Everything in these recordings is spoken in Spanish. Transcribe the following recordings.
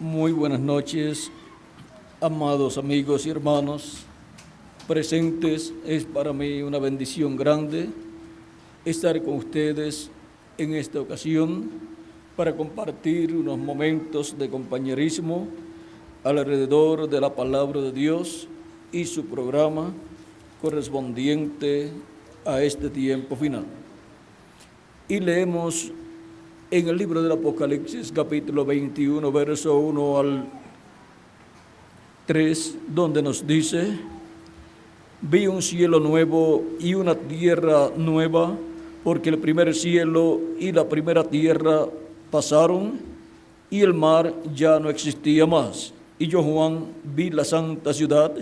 Muy buenas noches, amados amigos y hermanos presentes. Es para mí una bendición grande estar con ustedes en esta ocasión para compartir unos momentos de compañerismo alrededor de la palabra de Dios y su programa correspondiente a este tiempo final. Y leemos en el libro del Apocalipsis, capítulo 21, verso 1 al 3, donde nos dice: vi un cielo nuevo y una tierra nueva, porque el primer cielo y la primera tierra pasaron, y el mar ya no existía más. Y yo, Juan, vi la santa ciudad,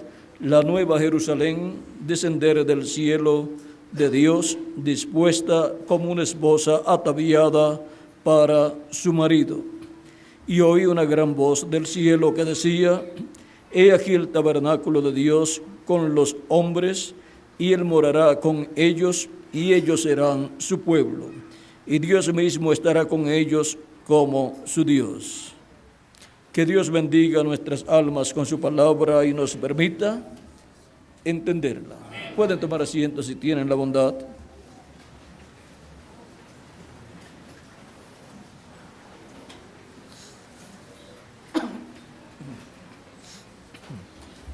la nueva Jerusalén, descender del cielo de Dios, dispuesta como una esposa ataviada para su marido. Y oí una gran voz del cielo que decía: he aquí el tabernáculo de Dios con los hombres, y Él morará con ellos, y ellos serán su pueblo, y Dios mismo estará con ellos como su Dios. Que Dios bendiga nuestras almas con su palabra y nos permita entenderla. Pueden tomar asiento si tienen la bondad.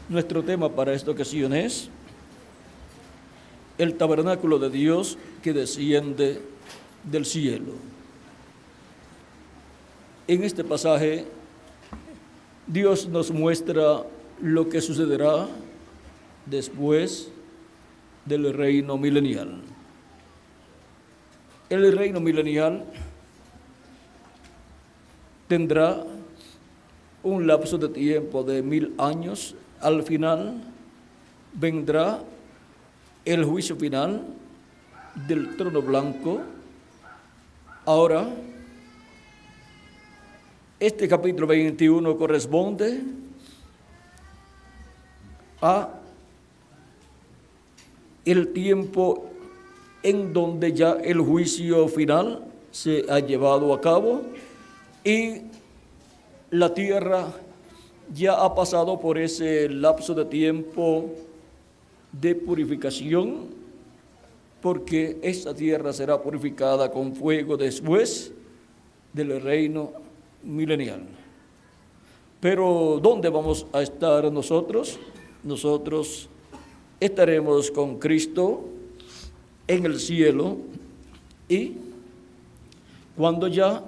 Nuestro tema para esta ocasión es el tabernáculo de Dios que desciende del cielo. En este pasaje, Dios nos muestra lo que sucederá después del reino milenial. El reino milenial tendrá un lapso de tiempo de 1000 años. Al final vendrá el juicio final del trono blanco. Ahora, este capítulo 21 corresponde a el tiempo en donde ya el juicio final se ha llevado a cabo y la tierra ya ha pasado por ese lapso de tiempo de purificación, porque esta tierra será purificada con fuego después del reino milenial. Pero ¿dónde vamos a estar nosotros? Nosotros estaremos con Cristo en el cielo, y cuando ya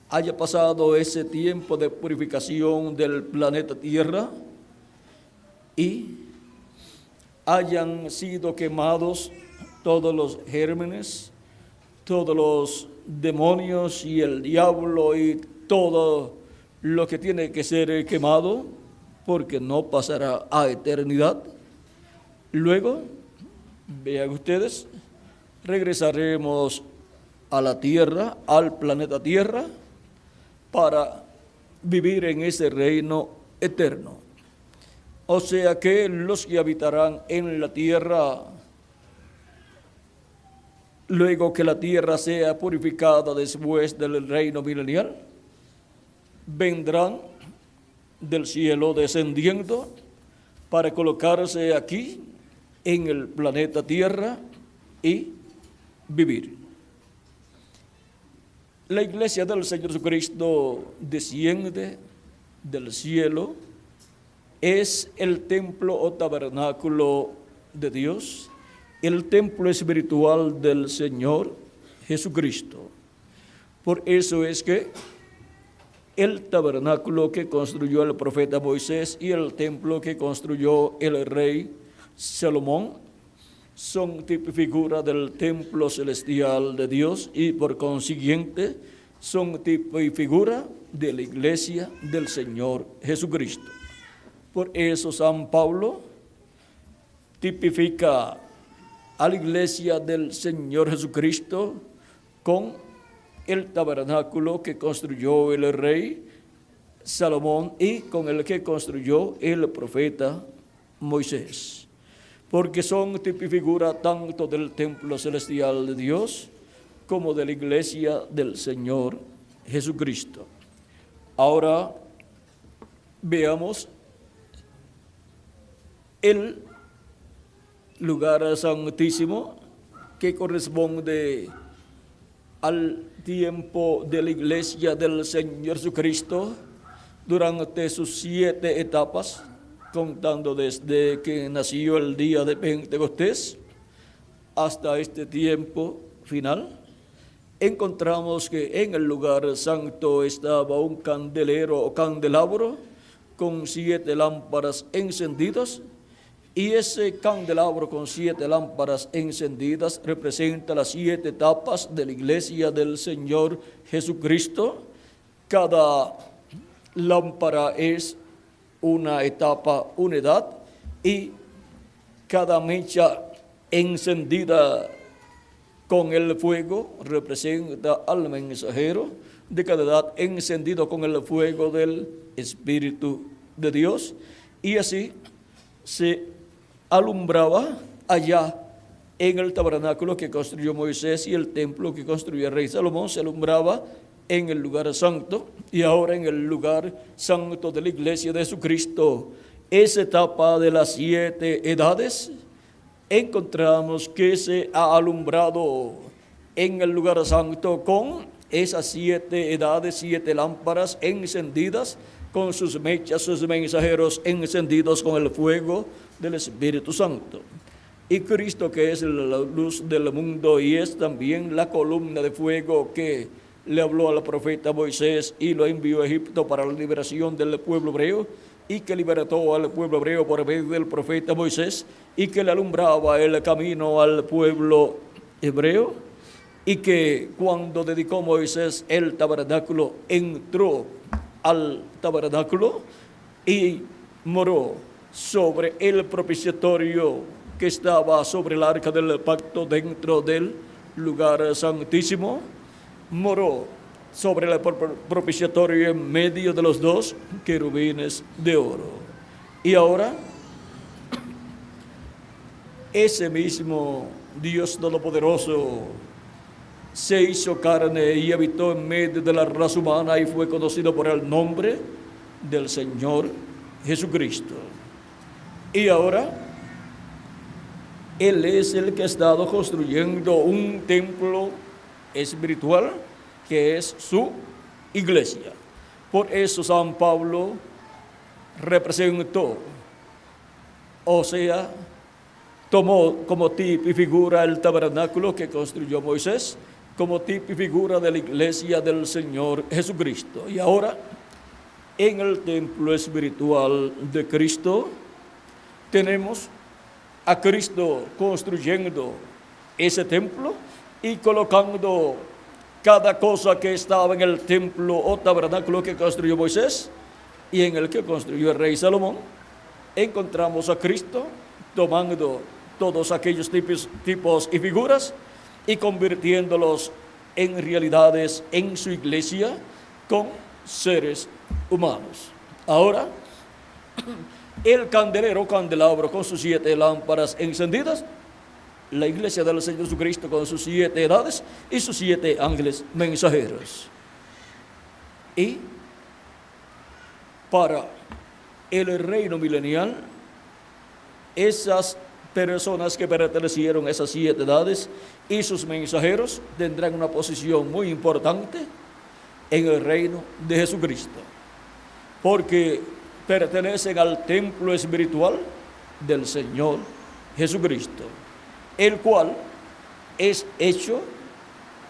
haya pasado ese tiempo de purificación del planeta Tierra y hayan sido quemados todos los gérmenes, todos los demonios y el diablo y todo lo que tiene que ser quemado, porque no pasará a eternidad. Luego, vean ustedes, regresaremos a la Tierra, al planeta Tierra, para vivir en ese reino eterno. O sea que los que habitarán en la tierra, luego que la tierra sea purificada después del reino milenial, vendrán del cielo descendiendo para colocarse aquí en el planeta Tierra y vivir. La iglesia del Señor Jesucristo desciende del cielo, es el templo o tabernáculo de Dios, el templo espiritual del Señor Jesucristo. Por eso es que el tabernáculo que construyó el profeta Moisés y el templo que construyó el rey Salomón son tipo y figura del templo celestial de Dios, y por consiguiente son tipo y figura de la iglesia del Señor Jesucristo. Por eso San Pablo tipifica a la iglesia del Señor Jesucristo con el tabernáculo que construyó el rey Salomón y con el que construyó el profeta Moisés, porque son tipo y figura tanto del templo celestial de Dios como de la iglesia del Señor Jesucristo. Ahora, veamos el lugar santísimo que corresponde al tiempo de la iglesia del Señor Jesucristo durante sus 7 etapas, contando desde que nació el día de Pentecostés hasta este tiempo final. Encontramos que en el lugar santo estaba un candelero o candelabro con 7 lámparas encendidas, y ese candelabro con 7 lámparas encendidas representa las 7 etapas de la iglesia del Señor Jesucristo. Cada lámpara es una etapa, una edad, y cada mecha encendida con el fuego representa al mensajero de cada edad, encendido con el fuego del Espíritu de Dios, y así se alumbraba allá en el tabernáculo que construyó Moisés y el templo que construyó el rey Salomón. Se alumbraba en el lugar santo, y ahora en el lugar santo de la iglesia de Jesucristo, esa etapa de las 7 edades, encontramos que se ha alumbrado en el lugar santo con esas 7 edades, 7 lámparas encendidas, con sus mechas, sus mensajeros encendidos con el fuego del Espíritu Santo. Y Cristo, que es la luz del mundo y es también la columna de fuego que le habló al profeta Moisés y lo envió a Egipto para la liberación del pueblo hebreo, y que libertó al pueblo hebreo por medio del profeta Moisés, y que le alumbraba el camino al pueblo hebreo, y que cuando dedicó Moisés el tabernáculo, entró al tabernáculo y moró sobre el propiciatorio que estaba sobre el arca del pacto dentro del lugar santísimo. Moró sobre el propiciatorio en medio de los 2 querubines de oro. Y ahora, ese mismo Dios Todopoderoso se hizo carne y habitó en medio de la raza humana y fue conocido por el nombre del Señor Jesucristo. Y ahora, Él es el que ha estado construyendo un templo espiritual que es su iglesia. Por eso San Pablo representó, o sea, tomó como tipo y figura el tabernáculo que construyó Moisés, como tipo y figura de la iglesia del Señor Jesucristo. Y ahora, en el templo espiritual de Cristo, tenemos a Cristo construyendo ese templo y colocando cada cosa que estaba en el templo o tabernáculo que construyó Moisés y en el que construyó el rey Salomón. Encontramos a Cristo tomando todos aquellos tipos y figuras y convirtiéndolos en realidades en su iglesia con seres humanos. Ahora, el candelabro con sus 7 lámparas encendidas, la iglesia del Señor Jesucristo con sus 7 edades y sus 7 ángeles mensajeros. Y para el reino milenial, esas personas que pertenecieron a esas 7 edades y sus mensajeros tendrán una posición muy importante en el reino de Jesucristo, porque pertenecen al templo espiritual del Señor Jesucristo, el cual es hecho,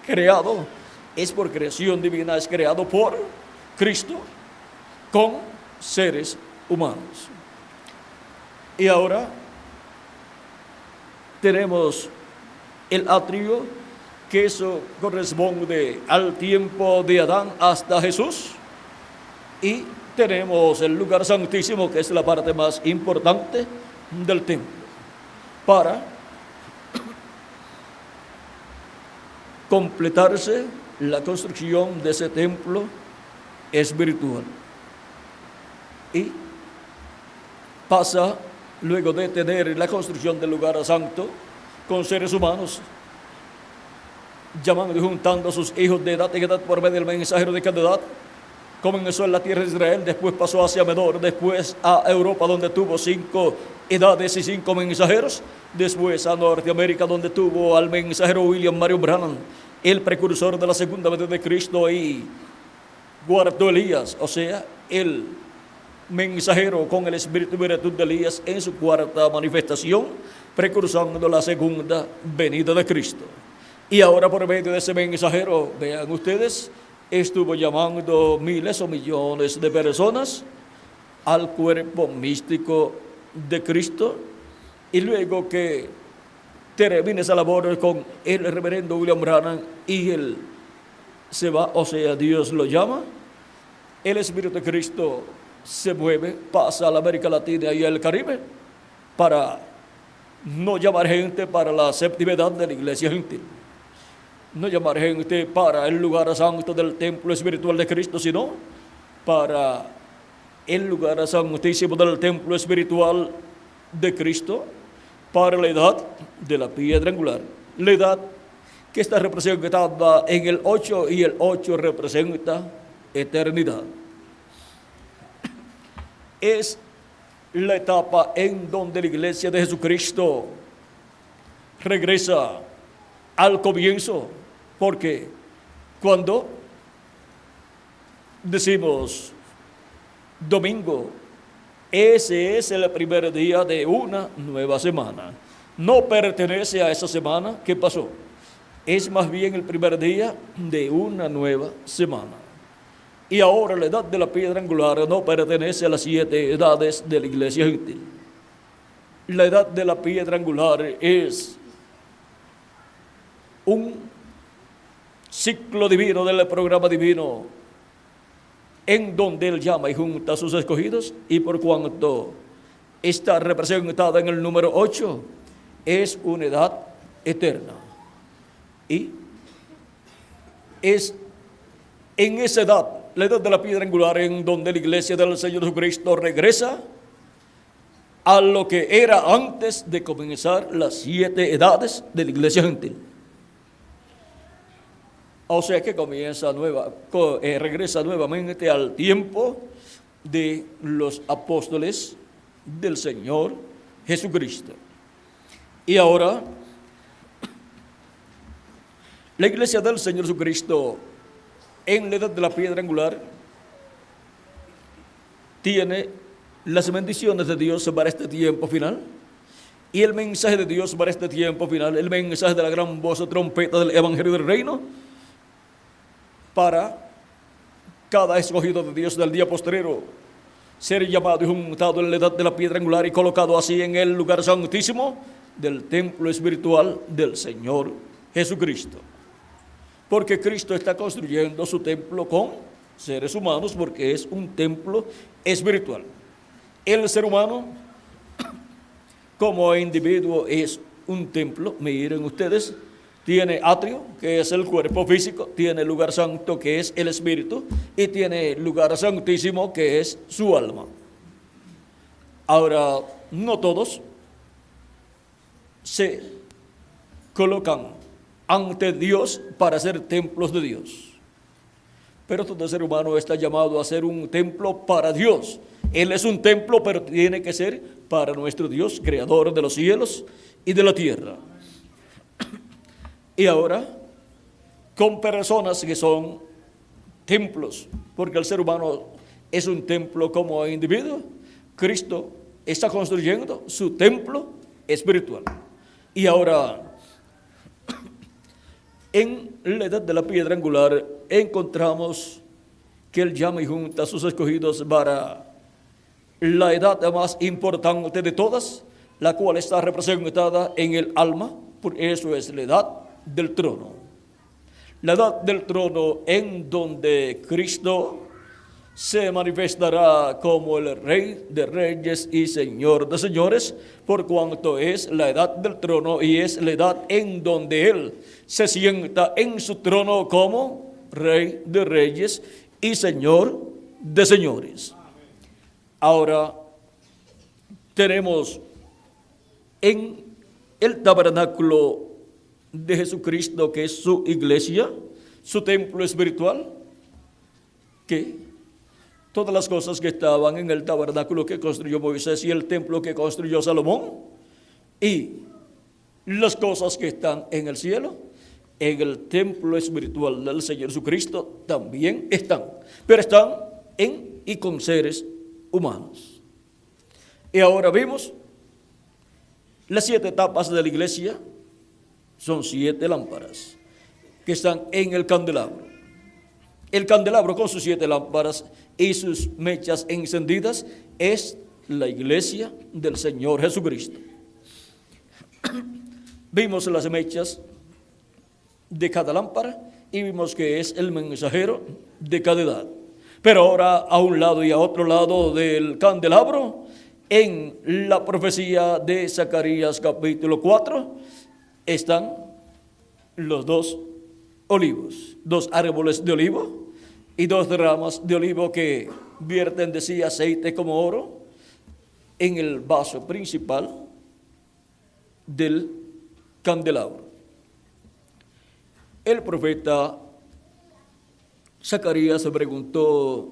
creado, es por creación divina, es creado por Cristo con seres humanos. Y ahora tenemos el atrio, que eso corresponde al tiempo de Adán hasta Jesús, y tenemos el lugar santísimo, que es la parte más importante del templo. Para completarse la construcción de ese templo espiritual. Y pasa, luego de tener la construcción del lugar santo con seres humanos, llamando y juntando a sus hijos de edad en edad por medio del mensajero de cada edad, Comenzó en la tierra de Israel, después pasó a Asia Menor, después a Europa, donde tuvo 5 edades y 5 mensajeros, después a Norteamérica, donde tuvo al mensajero William Marion Branham, el precursor de la segunda venida de Cristo, y guardó Elías, o sea, el mensajero con el espíritu y virtud de Elías en su cuarta manifestación, precursando la segunda venida de Cristo. Y ahora, por medio de ese mensajero, vean ustedes, estuvo llamando miles o millones de personas al cuerpo místico de Cristo. Y luego que termine esa labor con el reverendo William Branham y él se va, o sea, Dios lo llama, el Espíritu de Cristo se mueve, pasa a la América Latina y al Caribe para no llamar gente para la séptima edad de la iglesia gentil, no llamar gente para el lugar santo del templo espiritual de Cristo, sino para el lugar santísimo del templo espiritual de Cristo, para la edad de la piedra angular, la edad que está representada en el 8, y el 8 representa eternidad. Es la etapa en donde la iglesia de Jesucristo regresa al comienzo, porque cuando decimos domingo, ese es el primer día de una nueva semana. No pertenece a esa semana que pasó. Es más bien el primer día de una nueva semana. Y ahora la edad de la piedra angular no pertenece a las 7 edades de la iglesia gentil. La edad de la piedra angular es un ciclo divino del programa divino, en donde Él llama y junta a sus escogidos, y por cuanto está representada en el número 8, es una edad eterna. Y es en esa edad, la edad de la piedra angular, en donde la iglesia del Señor Jesucristo regresa a lo que era antes de comenzar las 7 edades de la iglesia gentil. O sea que regresa nuevamente al tiempo de los apóstoles del Señor Jesucristo. Y ahora, la iglesia del Señor Jesucristo, en la edad de la piedra angular, tiene las bendiciones de Dios para este tiempo final, y el mensaje de Dios para este tiempo final, el mensaje de la gran voz de trompeta del Evangelio del Reino, para cada escogido de Dios del día postrero ser llamado y juntado en la edad de la piedra angular y colocado así en el lugar santísimo del templo espiritual del Señor Jesucristo. Porque Cristo está construyendo su templo con seres humanos, porque es un templo espiritual. El ser humano como individuo es un templo. Miren ustedes, tiene atrio, que es el cuerpo físico, tiene lugar santo, que es el espíritu, y tiene lugar santísimo, que es su alma. Ahora, no todos se colocan ante Dios para ser templos de Dios, pero todo ser humano está llamado a ser un templo para Dios. Él es un templo, pero tiene que ser para nuestro Dios, creador de los cielos y de la tierra. Y ahora, con personas que son templos, porque el ser humano es un templo como individuo, Cristo está construyendo su templo espiritual. Y ahora, en la edad de la piedra angular, encontramos que Él llama y junta a sus escogidos para la edad más importante de todas, la cual está representada en el alma, por eso es la edad del trono. La edad del trono, en donde Cristo se manifestará como el Rey de Reyes y Señor de Señores, por cuanto es la edad del trono y es la edad en donde Él se sienta en su trono como Rey de Reyes y Señor de Señores. Ahora tenemos en el tabernáculo de Jesucristo, que es su iglesia, su templo espiritual, que todas las cosas que estaban en el tabernáculo que construyó Moisés y el templo que construyó Salomón, y las cosas que están en el cielo, en el templo espiritual del Señor Jesucristo, también están, pero están en y con seres humanos. Y ahora vimos las 7 etapas de la iglesia. Son 7 lámparas que están en el candelabro. El candelabro con sus 7 lámparas y sus mechas encendidas es la iglesia del Señor Jesucristo. Vimos las mechas de cada lámpara y vimos que es el mensajero de cada edad. Pero ahora a un lado y a otro lado del candelabro, en la profecía de Zacarías capítulo 4, están los 2 olivos, 2 árboles de olivo y 2 ramas de olivo que vierten de sí aceite como oro en el vaso principal del candelabro. El profeta Zacarías se preguntó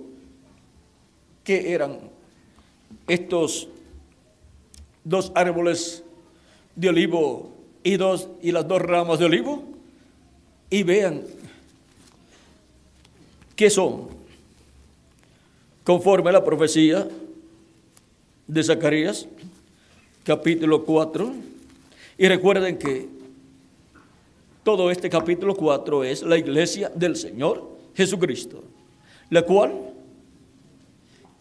qué eran estos 2 árboles de olivo y las 2 ramas de olivo, y vean qué son, conforme a la profecía de Zacarías, capítulo 4, y recuerden que todo este capítulo 4 es la iglesia del Señor Jesucristo, la cual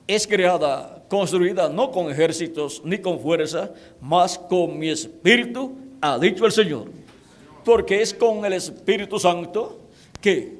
es creada, construida no con ejércitos ni con fuerza, mas con mi espíritu, ha dicho el Señor. Porque es con el Espíritu Santo que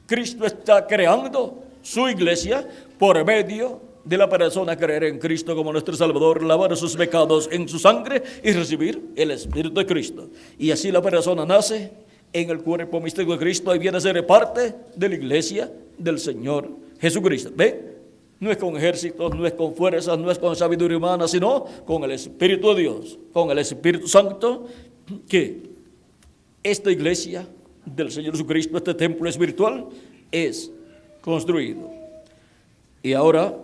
Cristo está creando su iglesia por medio de la persona creer en Cristo como nuestro Salvador, lavar sus pecados en su sangre y recibir el Espíritu de Cristo. Y así la persona nace en el cuerpo místico de Cristo y viene a ser parte de la iglesia del Señor Jesucristo. ¿Ve? No es con ejércitos, no es con fuerzas, no es con sabiduría humana, sino con el Espíritu de Dios, con el Espíritu Santo, que esta iglesia del Señor Jesucristo, este templo espiritual, es construido. Y ahora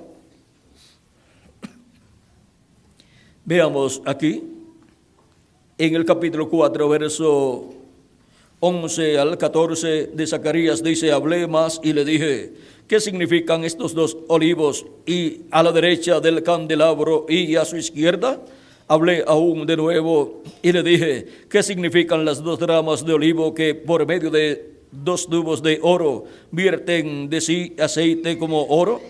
veamos aquí, en el capítulo 4, verso 11 al 14 de Zacarías, dice: hablé más y le dije, ¿qué significan estos 2 olivos y a la derecha del candelabro y a su izquierda? Hablé aún de nuevo y le dije, ¿qué significan las 2 ramas de olivo que por medio de 2 tubos de oro vierten de sí aceite como oro?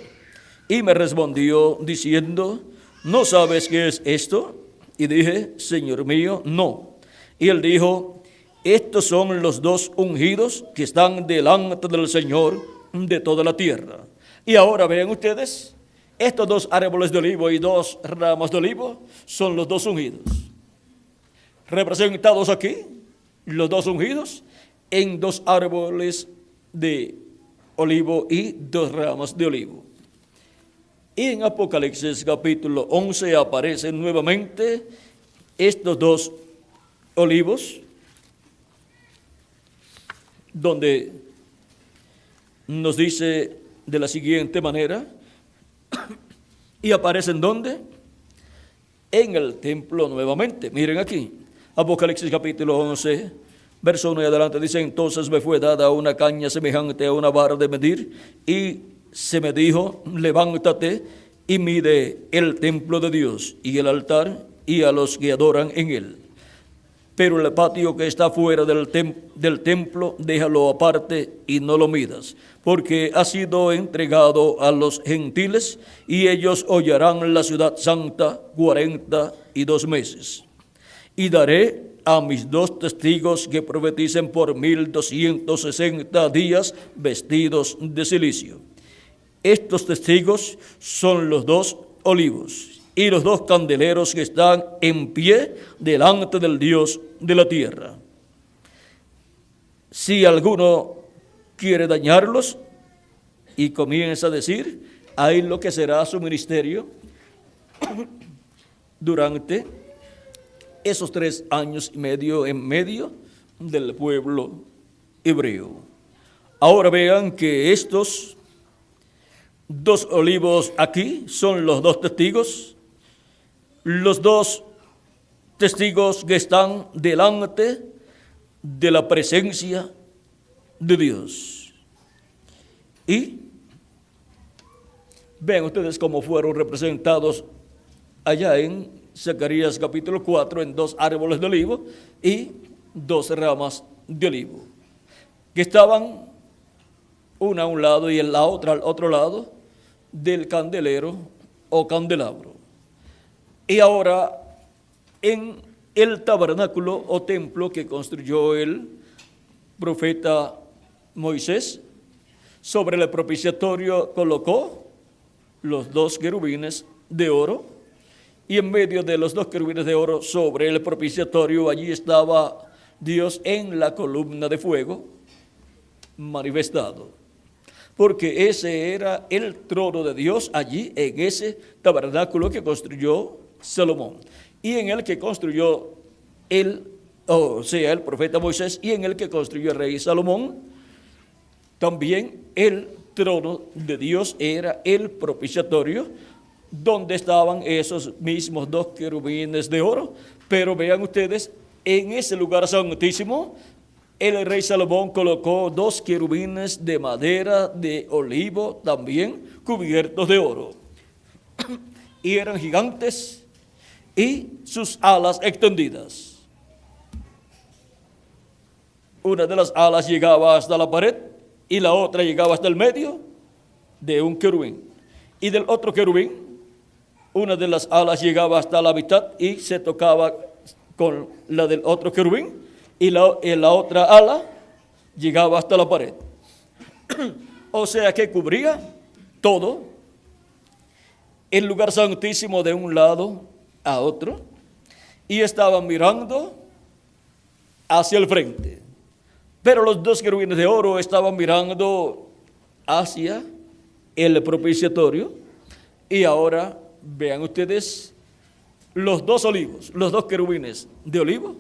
Y me respondió diciendo, ¿no sabes qué es esto? Y dije, Señor mío, no. Y él dijo, estos son los 2 ungidos que están delante del Señor de toda la tierra. Y ahora vean ustedes, estos 2 árboles de olivo y 2 ramas de olivo son los 2 ungidos. Representados aquí, los 2 ungidos en 2 árboles de olivo y 2 ramas de olivo. Y en Apocalipsis capítulo 11 aparecen nuevamente estos 2 olivos, donde nos dice de la siguiente manera, y aparecen ¿dónde? En el templo nuevamente. Miren aquí, Apocalipsis capítulo 11, verso 1 y adelante, dice, entonces me fue dada una caña semejante a una vara de medir, y se me dijo, levántate y mide el templo de Dios y el altar y a los que adoran en él. Pero el patio que está fuera del templo, déjalo aparte y no lo midas, porque ha sido entregado a los gentiles y ellos hollarán la ciudad santa 42 meses. Y daré a mis 2 testigos que profeticen por 1260 días vestidos de cilicio. Estos testigos son los 2 olivos y los 2 candeleros que están en pie delante del Dios de la tierra. Si alguno quiere dañarlos y comienza a decir, ahí lo que será su ministerio durante esos 3 años y medio en medio del pueblo hebreo. Ahora vean que estos dos olivos aquí son los dos testigos. Los dos testigos que están delante de la presencia de Dios. Y vean ustedes cómo fueron representados allá en Zacarías capítulo 4 en dos árboles de olivo y dos ramas de olivo, que estaban una a un lado y la otra al otro lado del candelero o candelabro. Y ahora en el tabernáculo o templo que construyó el profeta Moisés, sobre el propiciatorio colocó los dos querubines de oro, y en medio de los dos querubines de oro sobre el propiciatorio allí estaba Dios en la columna de fuego manifestado, porque ese era el trono de Dios allí en ese tabernáculo que construyó Salomón, y en el que construyó el profeta Moisés, y en el que construyó el rey Salomón. También el trono de Dios era el propiciatorio, donde estaban esos mismos dos querubines de oro. Pero vean ustedes, en ese lugar santísimo, el rey Salomón colocó dos querubines de madera de olivo, también cubiertos de oro. Y eran gigantes, y sus alas extendidas. Una de las alas llegaba hasta la pared, y la otra llegaba hasta el medio de un querubín. Y del otro querubín, una de las alas llegaba hasta la mitad y se tocaba con la del otro querubín, y la otra ala llegaba hasta la pared. O sea que cubría todo el lugar santísimo de un lado a otro, y estaban mirando hacia el frente. Pero los dos querubines de oro estaban mirando hacia el propiciatorio. Y ahora vean ustedes los dos olivos, los dos querubines de olivo,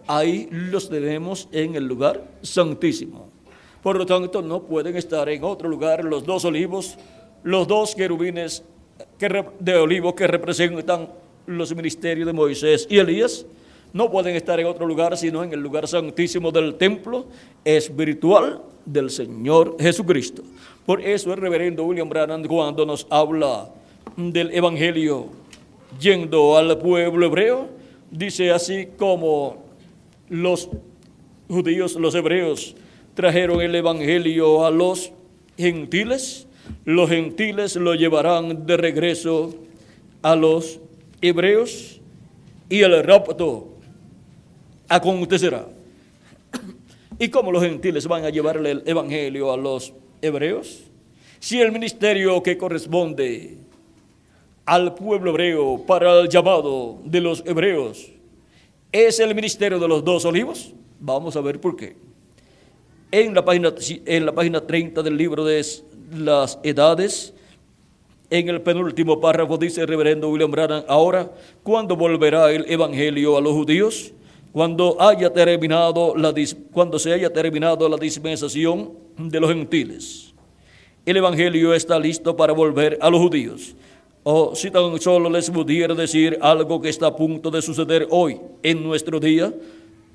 ahí los tenemos en el lugar santísimo. Por lo tanto, no pueden estar en otro lugar los dos olivos, los dos querubines de olivo que representan los ministerios de Moisés y Elías. No pueden estar en otro lugar sino en el lugar santísimo del templo espiritual del Señor Jesucristo. Por eso el reverendo William Branham, cuando nos habla del evangelio yendo al pueblo hebreo, dice así como los judíos, los hebreos, trajeron el evangelio a los gentiles lo llevarán de regreso a los hebreos, y el rapto acontecerá. ¿Y cómo los gentiles van a llevarle el evangelio a los hebreos? Si el ministerio que corresponde al pueblo hebreo para el llamado de los hebreos es el ministerio de los dos olivos, vamos a ver por qué. En la página 30 del libro de las Edades, en el penúltimo párrafo dice el reverendo William Branham: ahora, ¿cuándo volverá el evangelio a los judíos? Cuando se haya terminado la dispensación de los gentiles. El evangelio está listo para volver a los judíos. O si tan solo les pudiera decir algo que está a punto de suceder hoy, en nuestro día,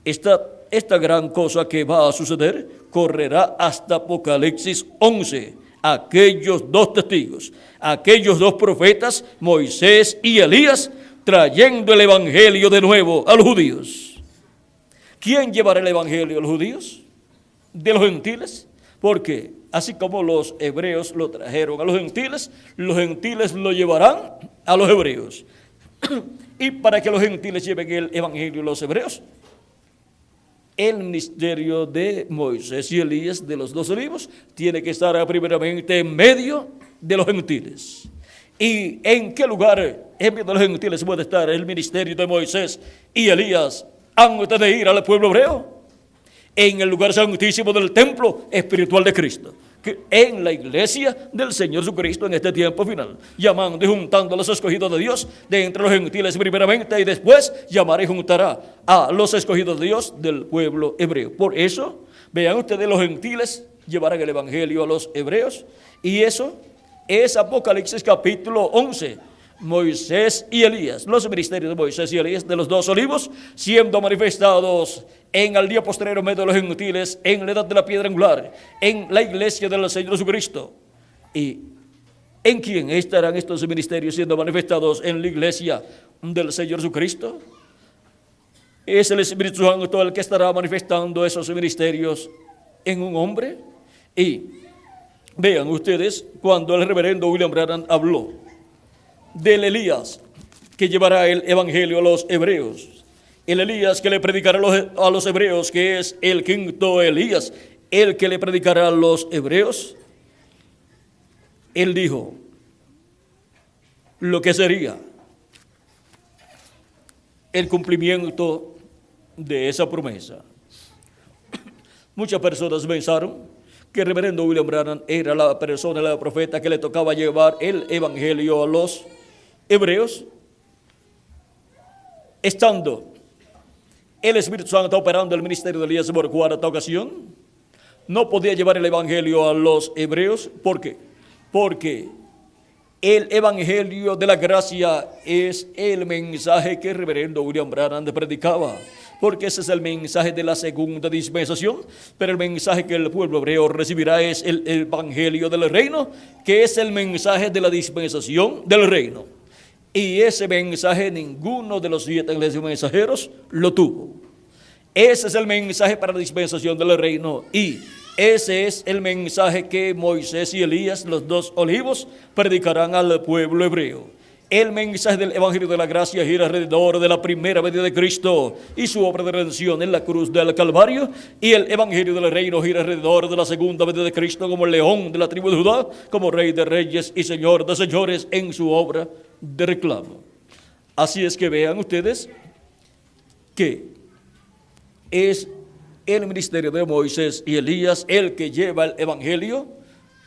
esta gran cosa que va a suceder correrá hasta Apocalipsis 11. Aquellos dos testigos, aquellos dos profetas, Moisés y Elías, trayendo el evangelio de nuevo a los judíos. ¿Quién llevará el evangelio a los judíos? De los gentiles. Porque así como los hebreos lo trajeron a los gentiles lo llevarán a los hebreos. Y para que los gentiles lleven el evangelio a los hebreos, el ministerio de Moisés y Elías de los dos olivos tiene que estar primeramente en medio de los gentiles. ¿Y en qué lugar en medio de los gentiles puede estar el ministerio de Moisés y Elías antes de ir al pueblo hebreo? En el lugar santísimo del templo espiritual de Cristo, que en la iglesia del Señor Jesucristo en este tiempo final, llamando y juntando a los escogidos de Dios de entre los gentiles primeramente, y después llamará y juntará a los escogidos de Dios del pueblo hebreo. Por eso, vean ustedes, los gentiles llevarán el evangelio a los hebreos, y eso es Apocalipsis capítulo 11. Moisés y Elías, los ministerios de Moisés y Elías, de los dos olivos, siendo manifestados en el día postrero medio de los gentiles, en la edad de la piedra angular, en la iglesia del Señor Jesucristo. ¿Y en quién estarán estos ministerios siendo manifestados en la iglesia del Señor Jesucristo? Es el Espíritu Santo el que estará manifestando esos ministerios en un hombre. Y vean ustedes, cuando el reverendo William Branham habló del Elías que llevará el evangelio a los hebreos, el Elías que le predicará a los hebreos, que es el quinto Elías, el que le predicará a los hebreos, él dijo lo que sería el cumplimiento de esa promesa. Muchas personas pensaron que el reverendo William Branham era la persona, la profeta que le tocaba llevar el evangelio a los hebreos, estando el Espíritu Santo operando el ministerio de Elías por cuarta ocasión. No podía llevar el evangelio a los hebreos. ¿Por qué? Porque el evangelio de la gracia es el mensaje que el reverendo William Branham predicaba, porque ese es el mensaje de la segunda dispensación. Pero el mensaje que el pueblo hebreo recibirá es el evangelio del reino, que es el mensaje de la dispensación del reino. Y ese mensaje ninguno de los 7 mensajeros lo tuvo. Ese es el mensaje para la dispensación del reino, y ese es el mensaje que Moisés y Elías, los dos olivos, predicarán al pueblo hebreo. El mensaje del evangelio de la gracia gira alrededor de la primera venida de Cristo y su obra de redención en la cruz del Calvario, y el evangelio del reino gira alrededor de la segunda venida de Cristo como el león de la tribu de Judá, como rey de reyes y señor de señores en su obra de reclamo. Así es que vean ustedes que es el ministerio de Moisés y Elías el que lleva el evangelio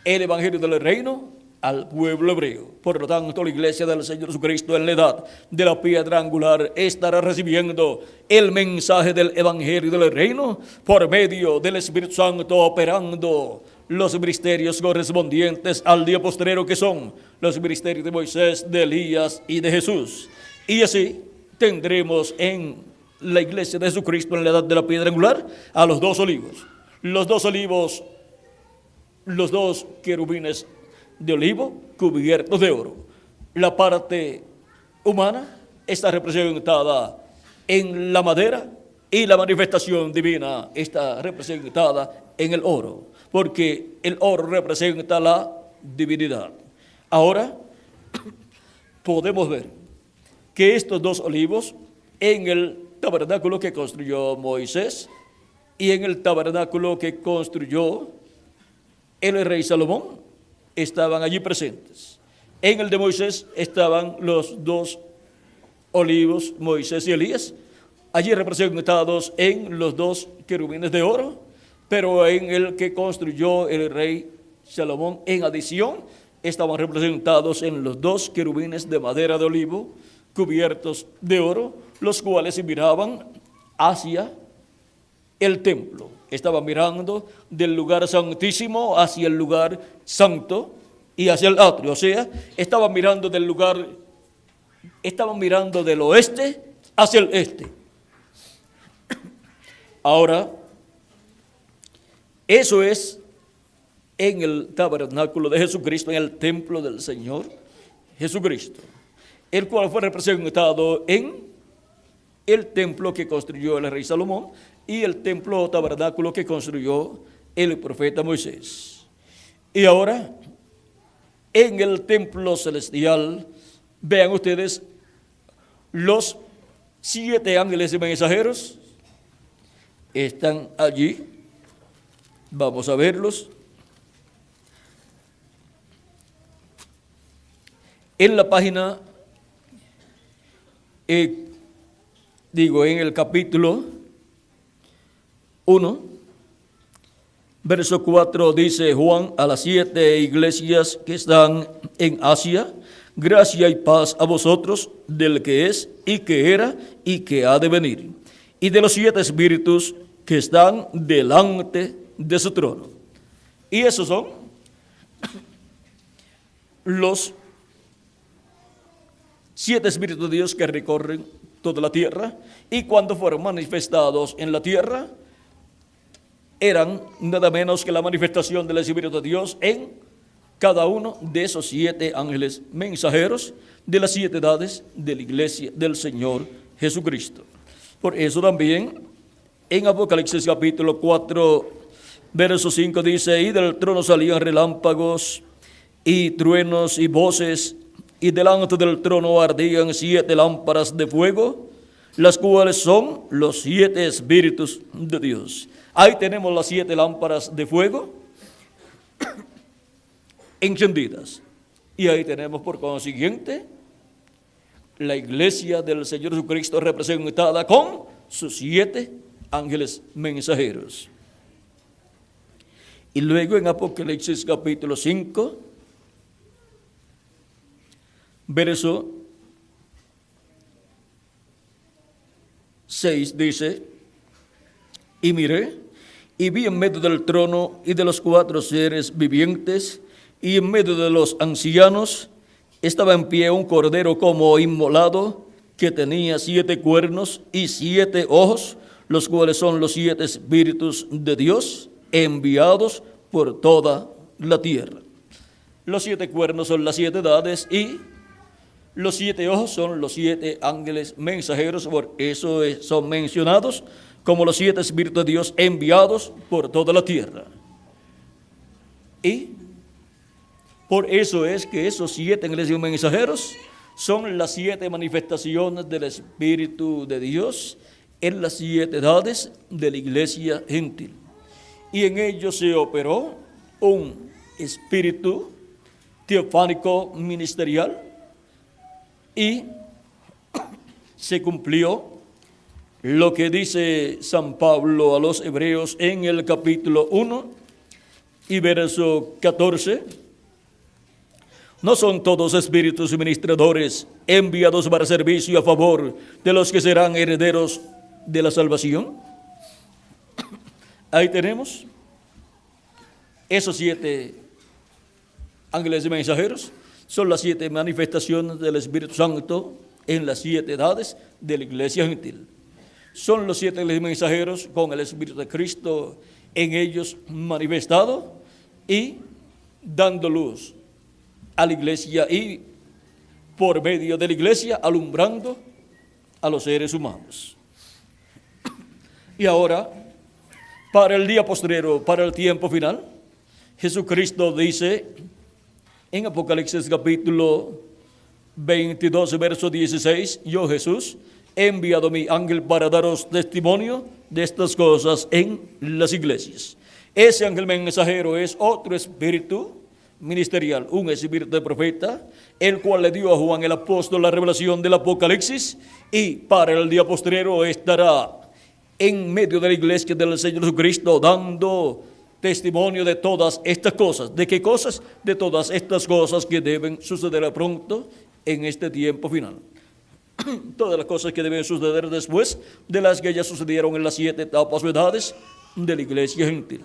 del reino al pueblo hebreo. Por lo tanto, la iglesia del Señor Jesucristo en la edad de la piedra angular estará recibiendo el mensaje del evangelio del reino por medio del Espíritu Santo, operando los ministerios correspondientes al día postrero, que son los ministerios de Moisés, de Elías y de Jesús. Y así tendremos en la iglesia de Jesucristo en la edad de la piedra angular a los dos olivos. Los dos olivos, los dos querubines de olivo cubiertos de oro. La parte humana está representada en la madera, y la manifestación divina está representada en el oro, porque el oro representa la divinidad. Ahora podemos ver que estos dos olivos, en el tabernáculo que construyó Moisés y en el tabernáculo que construyó el rey Salomón, estaban allí presentes. En el de Moisés estaban los dos olivos, Moisés y Elías, allí representados en los dos querubines de oro. Pero en el que construyó el rey Salomón, en adición, estaban representados en los dos querubines de madera de olivo cubiertos de oro, los cuales miraban hacia el templo. Estaban mirando del lugar santísimo hacia el lugar santo y hacia el atrio. O sea, estaban mirando del oeste hacia el este. Ahora, eso es en el tabernáculo de Jesucristo, en el templo del Señor Jesucristo, el cual fue representado en el templo que construyó el rey Salomón y el templo tabernáculo que construyó el profeta Moisés. Y ahora, en el templo celestial, vean ustedes los 7 ángeles y mensajeros están allí. Vamos a verlos. En la página, en el capítulo 1, verso 4, dice Juan a las 7 iglesias que están en Asia: gracia y paz a vosotros del que es y que era y que ha de venir, y de los 7 espíritus que están delante de su trono. Y esos son los 7 espíritus de Dios que recorren toda la tierra, y cuando fueron manifestados en la tierra, eran nada menos que la manifestación del Espíritu de Dios en cada uno de esos 7 ángeles mensajeros de las 7 edades de la iglesia del Señor Jesucristo. Por eso también en Apocalipsis capítulo 4, verso 5 dice: y del trono salían relámpagos y truenos y voces, y delante del trono ardían 7 lámparas de fuego, las cuales son los 7 espíritus de Dios. Ahí tenemos las 7 lámparas de fuego encendidas. Y ahí tenemos por consiguiente la iglesia del Señor Jesucristo representada con sus 7 ángeles mensajeros. Y luego en Apocalipsis capítulo 5, verso 6 dice: y miré, y vi en medio del trono y de los 4 seres vivientes, y en medio de los ancianos, estaba en pie un cordero como inmolado, que tenía 7 cuernos y 7 ojos, los cuales son los 7 espíritus de Dios, enviados por toda la tierra. Los 7 cuernos son las 7 edades, y los 7 ojos son los 7 ángeles mensajeros, por eso son mencionados como los 7 espíritus de Dios enviados por toda la tierra. Y por eso es que esos 7 ángeles mensajeros son las 7 manifestaciones del Espíritu de Dios en las 7 edades de la iglesia gentil. Y en ellos se operó un espíritu teofánico ministerial, y se cumplió lo que dice San Pablo a los Hebreos en el capítulo 1 y verso 14. ¿No son todos espíritus ministradores enviados para servicio a favor de los que serán herederos de la salvación? Ahí tenemos esos 7 ángeles mensajeros. Son las 7 manifestaciones del Espíritu Santo en las 7 edades de la iglesia gentil. Son los 7 ángeles mensajeros con el Espíritu de Cristo en ellos manifestado y dando luz a la iglesia, y por medio de la iglesia alumbrando a los seres humanos. Y ahora, para el día postrero, para el tiempo final, Jesucristo dice en Apocalipsis capítulo 22, verso 16: yo, Jesús, he enviado mi ángel para daros testimonio de estas cosas en las iglesias. Ese ángel mensajero es otro espíritu ministerial, un espíritu de profeta, el cual le dio a Juan el apóstol la revelación del Apocalipsis, y para el día postrero estará en medio de la iglesia del Señor Jesucristo dando testimonio de todas estas cosas. ¿De qué cosas? De todas estas cosas que deben suceder pronto en este tiempo final. Todas las cosas que deben suceder después de las que ya sucedieron en las 7 etapas o edades de la iglesia gentil.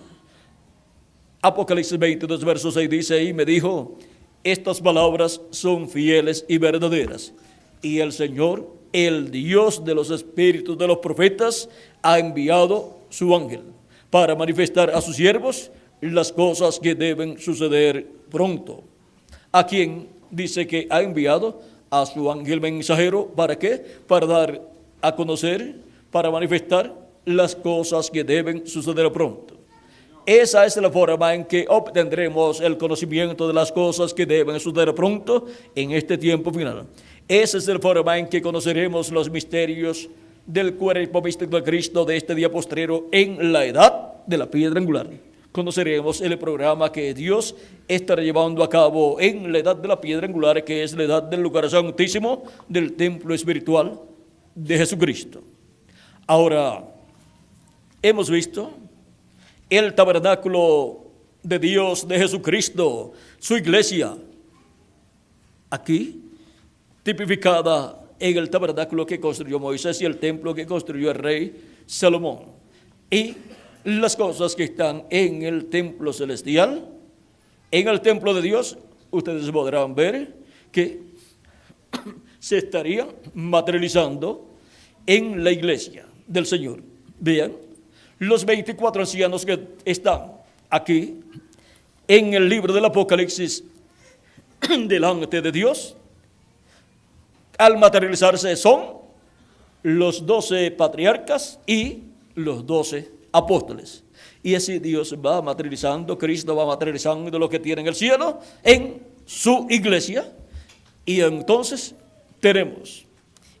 Apocalipsis 22, verso 6 dice: y me dijo, estas palabras son fieles y verdaderas, y el Señor, el Dios de los espíritus de los profetas, ha enviado su ángel para manifestar a sus siervos las cosas que deben suceder pronto. ¿A quién dice que ha enviado? A su ángel mensajero. ¿Para qué? Para dar a conocer, para manifestar las cosas que deben suceder pronto. Esa es la forma en que obtendremos el conocimiento de las cosas que deben suceder pronto en este tiempo final. Esa es la forma en que conoceremos los misterios del cuerpo místico de Cristo de este día postrero en la edad de la piedra angular. Conoceremos el programa que Dios estará llevando a cabo en la edad de la piedra angular, que es la edad del lugar santísimo del templo espiritual de Jesucristo. Ahora, hemos visto el tabernáculo de Dios, de Jesucristo, su iglesia, aquí tipificada en el tabernáculo que construyó Moisés y el templo que construyó el rey Salomón, y las cosas que están en el templo celestial, en el templo de Dios, ustedes podrán ver que se estarían materializando en la iglesia del Señor. Vean, los 24 ancianos que están aquí en el libro del Apocalipsis delante de Dios, al materializarse son los 12 patriarcas y los 12 apóstoles. Y así Dios va materializando, Cristo va materializando lo que tiene en el cielo en su iglesia. Y entonces tenemos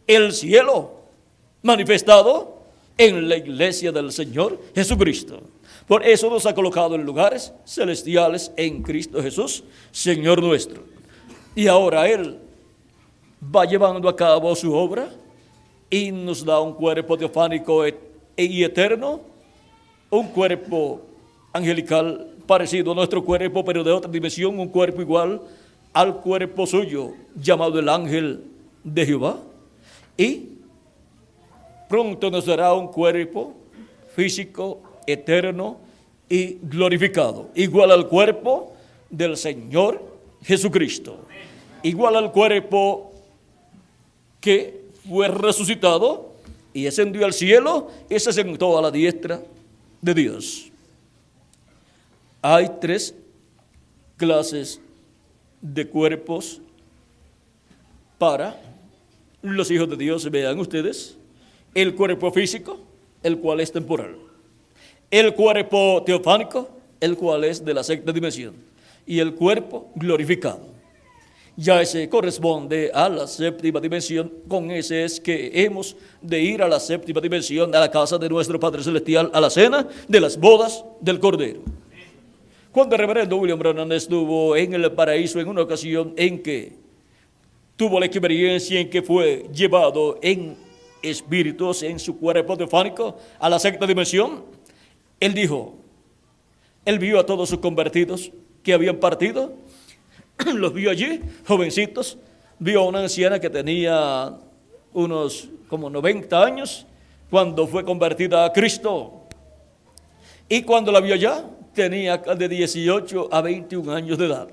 el cielo manifestado en la iglesia del Señor Jesucristo. Por eso nos ha colocado en lugares celestiales en Cristo Jesús, Señor nuestro. Y ahora Él va llevando a cabo su obra y nos da un cuerpo teofánico y eterno, un cuerpo angelical parecido a nuestro cuerpo, pero de otra dimensión, un cuerpo igual al cuerpo suyo, llamado el ángel de Jehová. Y pronto nos dará un cuerpo físico, eterno y glorificado, igual al cuerpo del Señor Jesucristo, igual al cuerpo que fue resucitado y ascendió al cielo y se sentó a la diestra de Dios. Hay 3 clases de cuerpos para los hijos de Dios. Vean ustedes, el cuerpo físico, el cual es temporal, el cuerpo teofánico, el cual es de la sexta dimensión, y el cuerpo glorificado. Ya ese corresponde a la séptima dimensión. Con ese es que hemos de ir a la séptima dimensión, a la casa de nuestro Padre Celestial, a la cena de las bodas del Cordero. Cuando el reverendo William Branham estuvo en el paraíso en una ocasión en que tuvo la experiencia en que fue llevado en espíritus, en su cuerpo teofánico, a la sexta dimensión, él dijo, él vio a todos sus convertidos que habían partido, los vio allí, jovencitos, vio a una anciana que tenía unos como 90 años cuando fue convertida a Cristo. Y cuando la vio allá, tenía de 18 a 21 años de edad.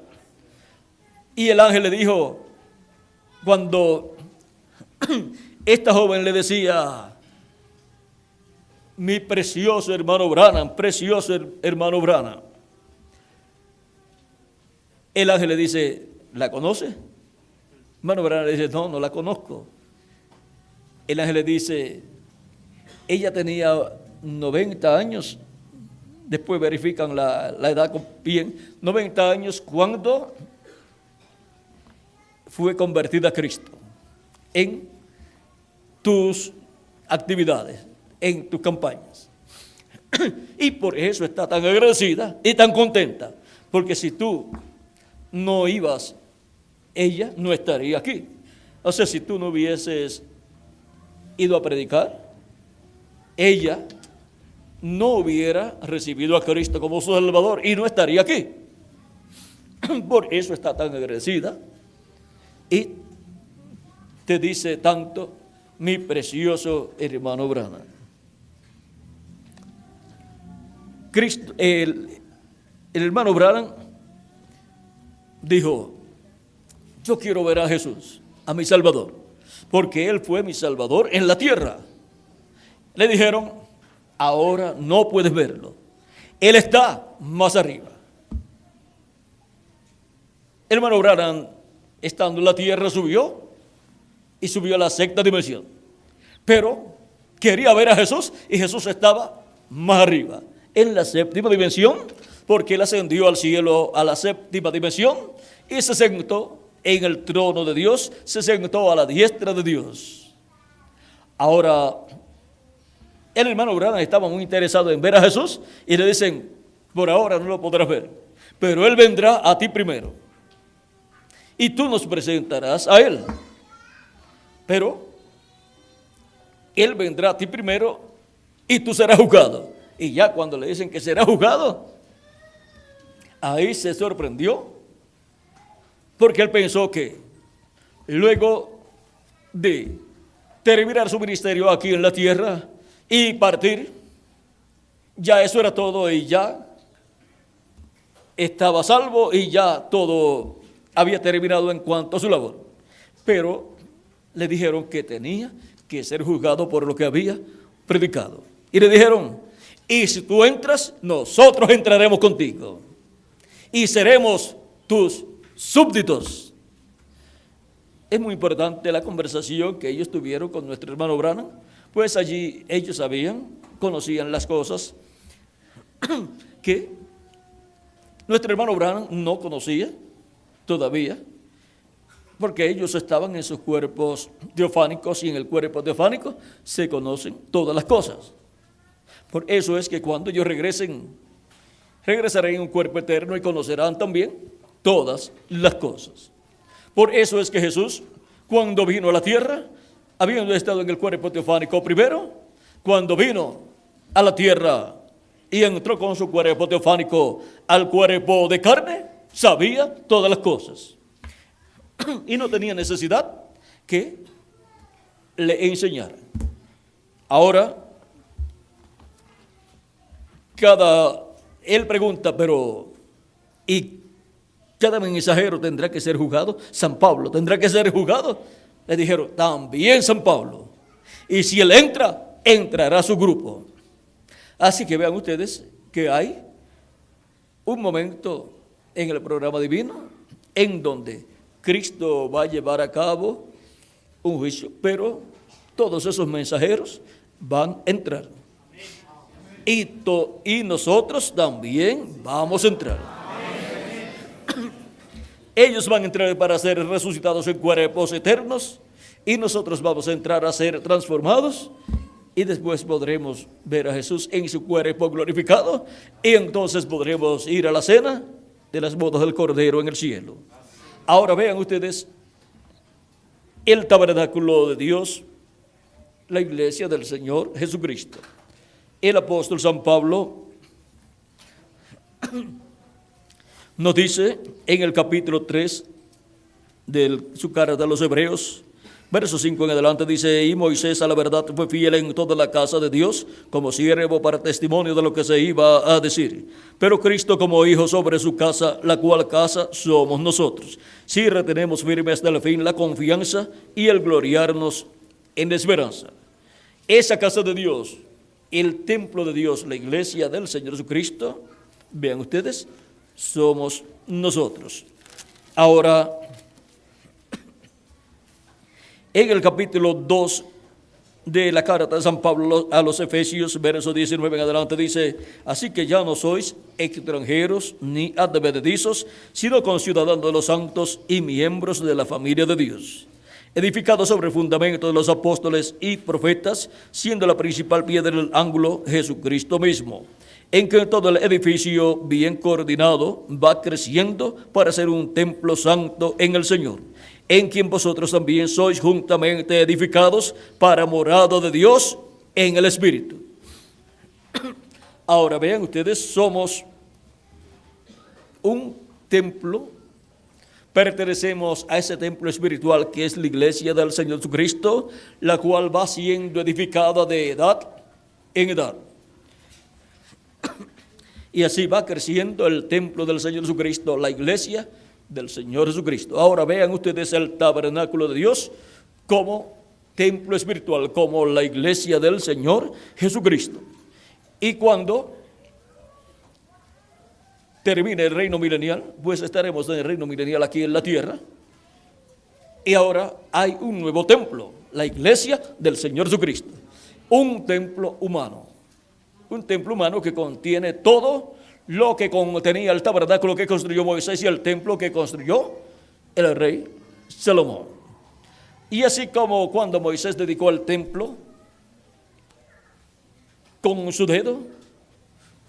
Y el ángel le dijo, cuando esta joven le decía, mi precioso hermano Branham, precioso hermano Branham, el ángel le dice, ¿la conoce? Hermano Branham le dice, no, no la conozco. El ángel le dice, ella tenía 90 años, después verifican la edad bien, 90 años cuando fue convertida a Cristo en tus actividades, en tus campañas. Y por eso está tan agradecida y tan contenta, porque si tú no ibas, ella no estaría aquí. O sea, si tú no hubieses ido a predicar, ella no hubiera recibido a Cristo como su Salvador y no estaría aquí. Por eso está tan agradecida y te dice tanto, mi precioso hermano Branham. Cristo, el hermano Branham dijo, yo quiero ver a Jesús, a mi Salvador, porque Él fue mi Salvador en la tierra. Le dijeron, ahora no puedes verlo, Él está más arriba. El hermano Branham, estando en la tierra, subió a la sexta dimensión, pero quería ver a Jesús y Jesús estaba más arriba, en la séptima dimensión, porque Él ascendió al cielo a la séptima dimensión y se sentó en el trono de Dios, se sentó a la diestra de Dios. Ahora, el hermano Branham estaba muy interesado en ver a Jesús y le dicen, por ahora no lo podrás ver, pero Él vendrá a ti primero y tú nos presentarás a Él. Pero Él vendrá a ti primero y tú serás juzgado. Y ya cuando le dicen que será juzgado, ahí se sorprendió, porque él pensó que luego de terminar su ministerio aquí en la tierra y partir, ya eso era todo y ya estaba salvo y ya todo había terminado en cuanto a su labor, pero le dijeron que tenía que ser juzgado por lo que había predicado. Y le dijeron, y si tú entras, nosotros entraremos contigo y seremos tus súbditos. Es muy importante la conversación que ellos tuvieron con nuestro hermano Branham, pues allí ellos conocían las cosas que nuestro hermano Branham no conocía todavía, porque ellos estaban en sus cuerpos teofánicos y en el cuerpo teofánico se conocen todas las cosas. Por eso es que cuando ellos regresarán en un cuerpo eterno y conocerán también todas las cosas. Por eso es que Jesús, cuando vino a la tierra, habiendo estado en el cuerpo teofánico primero, cuando vino a la tierra y entró con su cuerpo teofánico al cuerpo de carne, sabía todas las cosas. Y no tenía necesidad que le enseñaran. Ahora, él pregunta, pero ¿y cada mensajero tendrá que ser juzgado? ¿San Pablo tendrá que ser juzgado? Le dijeron, también San Pablo. Y si él entra, entrará su grupo. Así que vean ustedes que hay un momento en el programa divino en donde Cristo va a llevar a cabo un juicio, pero todos esos mensajeros van a entrar. Y nosotros también vamos a entrar. Ellos van a entrar para ser resucitados en cuerpos eternos y nosotros vamos a entrar a ser transformados y después podremos ver a Jesús en su cuerpo glorificado y entonces podremos ir a la cena de las bodas del Cordero en el cielo. Ahora vean ustedes el tabernáculo de Dios, la iglesia del Señor Jesucristo. El apóstol San Pablo nos dice en el capítulo 3 de su carta a los Hebreos, verso 5 en adelante, dice, y Moisés a la verdad fue fiel en toda la casa de Dios, como siervo para testimonio de lo que se iba a decir. Pero Cristo como hijo sobre su casa, la cual casa somos nosotros, si retenemos firme hasta el fin la confianza y el gloriarnos en la esperanza. Esa casa de Dios, el templo de Dios, la iglesia del Señor Jesucristo, vean ustedes, somos nosotros. Ahora, en el capítulo 2 de la carta de San Pablo a los Efesios, verso 19 en adelante, dice, así que ya no sois extranjeros ni advenedizos, sino conciudadanos de los santos y miembros de la familia de Dios, edificados sobre el fundamento de los apóstoles y profetas, siendo la principal piedra del ángulo Jesucristo mismo, en que todo el edificio bien coordinado va creciendo para ser un templo santo en el Señor, en quien vosotros también sois juntamente edificados para morada de Dios en el Espíritu. Ahora vean ustedes, somos un templo, pertenecemos a ese templo espiritual que es la iglesia del Señor Jesucristo, la cual va siendo edificada de edad en edad. Y así va creciendo el templo del Señor Jesucristo, la iglesia del Señor Jesucristo. Ahora vean ustedes el tabernáculo de Dios como templo espiritual, como la iglesia del Señor Jesucristo. Y cuando termine el reino milenial, pues estaremos en el reino milenial aquí en la tierra. Y ahora hay un nuevo templo, la iglesia del Señor Jesucristo. Un templo humano. Un templo humano que contiene todo lo que contenía el tabernáculo que construyó Moisés y el templo que construyó el rey Salomón. Y así como cuando Moisés dedicó el templo, con su dedo